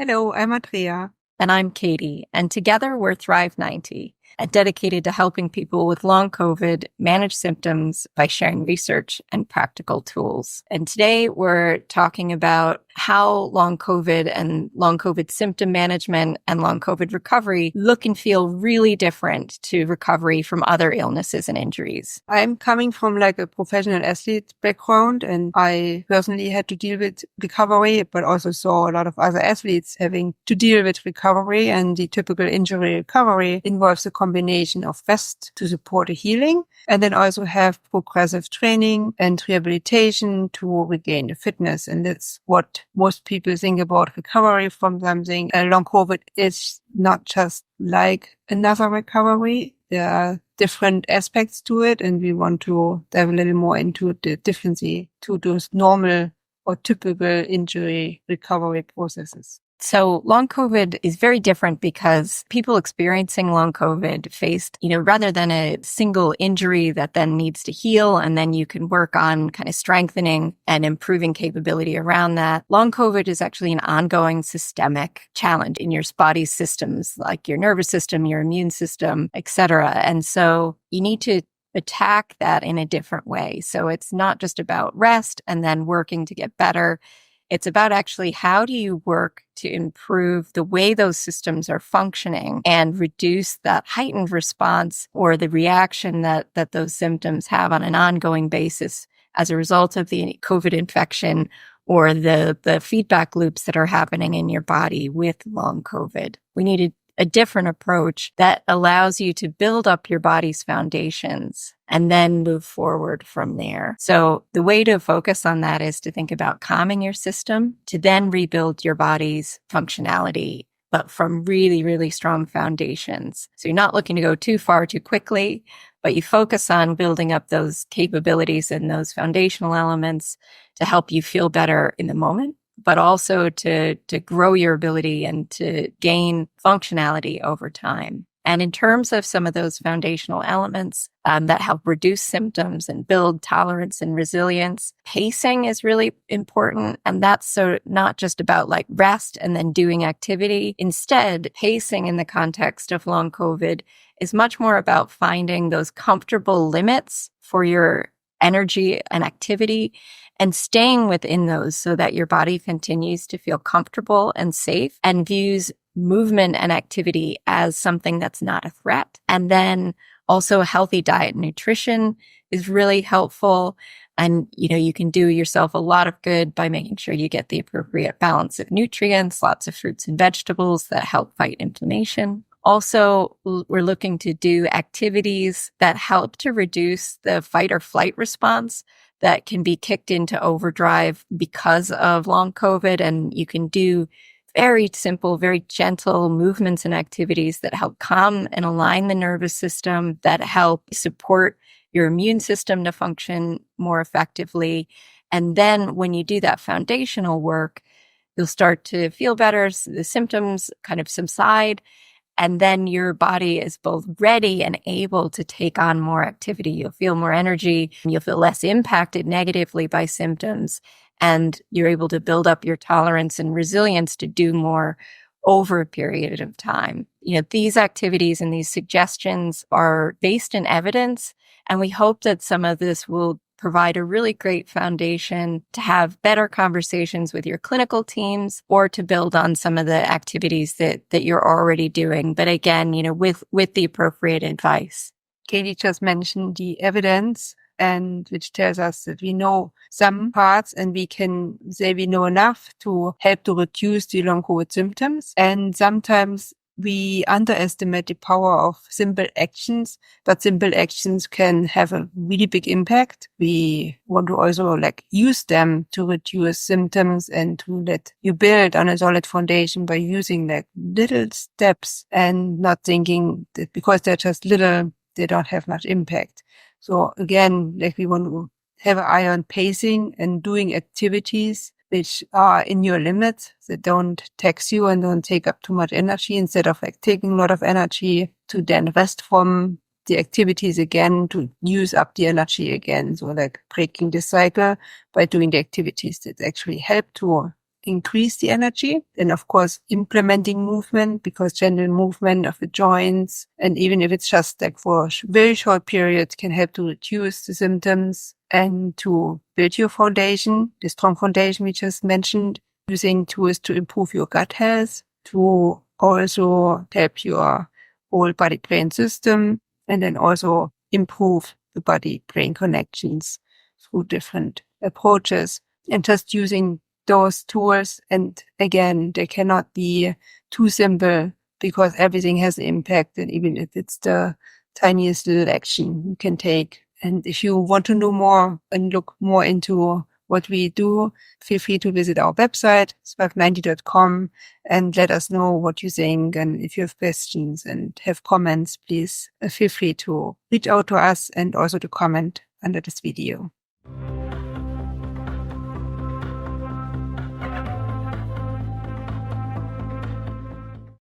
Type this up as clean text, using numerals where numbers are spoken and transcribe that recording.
Hello, I'm Andrea. And I'm Katie, and together we're ThriveNinety, dedicated to helping people with long COVID manage symptoms by sharing research and practical tools. And today we're talking about how long COVID and long COVID symptom management and long COVID recovery look and feel really different to recovery from other illnesses and injuries. I'm coming from like a professional athlete background, and I personally had to deal with recovery, but also saw a lot of other athletes having to deal with recovery. And the typical injury recovery involves a combination of rest to support the healing, and then also have progressive training and rehabilitation to regain the fitness. And that's what most people think about recovery from something. Long COVID is not just like another recovery. There are different aspects to it, and we want to dive a little more into the difference to those normal or typical injury recovery processes. So long COVID is very different because people experiencing long COVID faced, rather than a single injury that then needs to heal and then you can work on kind of strengthening and improving capability around that. Long COVID is actually an ongoing systemic challenge in your body's systems, like your nervous system, your immune system, et cetera. And so you need to attack that in a different way. So it's not just about rest and then working to get better. It's about actually how do you work to improve the way those systems are functioning and reduce that heightened response or the reaction that those symptoms have on an ongoing basis as a result of the COVID infection or the feedback loops that are happening in your body with long COVID. We needed a different approach that allows you to build up your body's foundations and then move forward from there. So the way to focus on that is to think about calming your system to then rebuild your body's functionality, but from really, really strong foundations. So you're not looking to go too far too quickly, but you focus on building up those capabilities and those foundational elements to help you feel better in the moment, but also to grow your ability and to gain functionality over time. And in terms of some of those foundational elements that help reduce symptoms and build tolerance and resilience, pacing is really important. And that's so not just about like rest and then doing activity. Instead, pacing in the context of long COVID is much more about finding those comfortable limits for your energy and activity and staying within those so that your body continues to feel comfortable and safe and views movement and activity as something that's not a threat. And then also a healthy diet and nutrition is really helpful. And, you can do yourself a lot of good by making sure you get the appropriate balance of nutrients, lots of fruits and vegetables that help fight inflammation. Also, we're looking to do activities that help to reduce the fight or flight response that can be kicked into overdrive because of long COVID. And you can do very simple, very gentle movements and activities that help calm and align the nervous system, that help support your immune system to function more effectively. And then when you do that foundational work, you'll start to feel better. The symptoms kind of subside. And then your body is both ready and able to take on more activity. You'll feel more energy, and you'll feel less impacted negatively by symptoms. And you're able to build up your tolerance and resilience to do more over a period of time. These activities and these suggestions are based in evidence. And we hope that some of this will provide a really great foundation to have better conversations with your clinical teams or to build on some of the activities that you're already doing. But again, with the appropriate advice. Katie just mentioned the evidence, and which tells us that we know some parts and we can say we know enough to help to reduce the long COVID symptoms. And sometimes we underestimate the power of simple actions, but simple actions can have a really big impact. We want to also use them to reduce symptoms and to let you build on a solid foundation by using little steps and not thinking that because they're just little, they don't have much impact. So again, we want to have an eye on pacing and doing activities which are in your limits, that don't tax you and don't take up too much energy, instead of taking a lot of energy to then rest from the activities again to use up the energy again. So breaking the cycle by doing the activities that actually help to increase the energy. And of course, implementing movement, because general movement of the joints, and even if it's just like for a very short period, can help to reduce the symptoms and to build your foundation, the strong foundation we just mentioned, using tools to improve your gut health, to also help your whole body-brain system, and then also improve the body-brain connections through different approaches. And just using those tools, and again, they cannot be too simple because everything has an impact, and even if it's the tiniest little action you can take. And if you want to know more and look more into what we do, feel free to visit our website, ThriveNinety.com, and let us know what you think. And if you have questions and have comments, please feel free to reach out to us and also to comment under this video.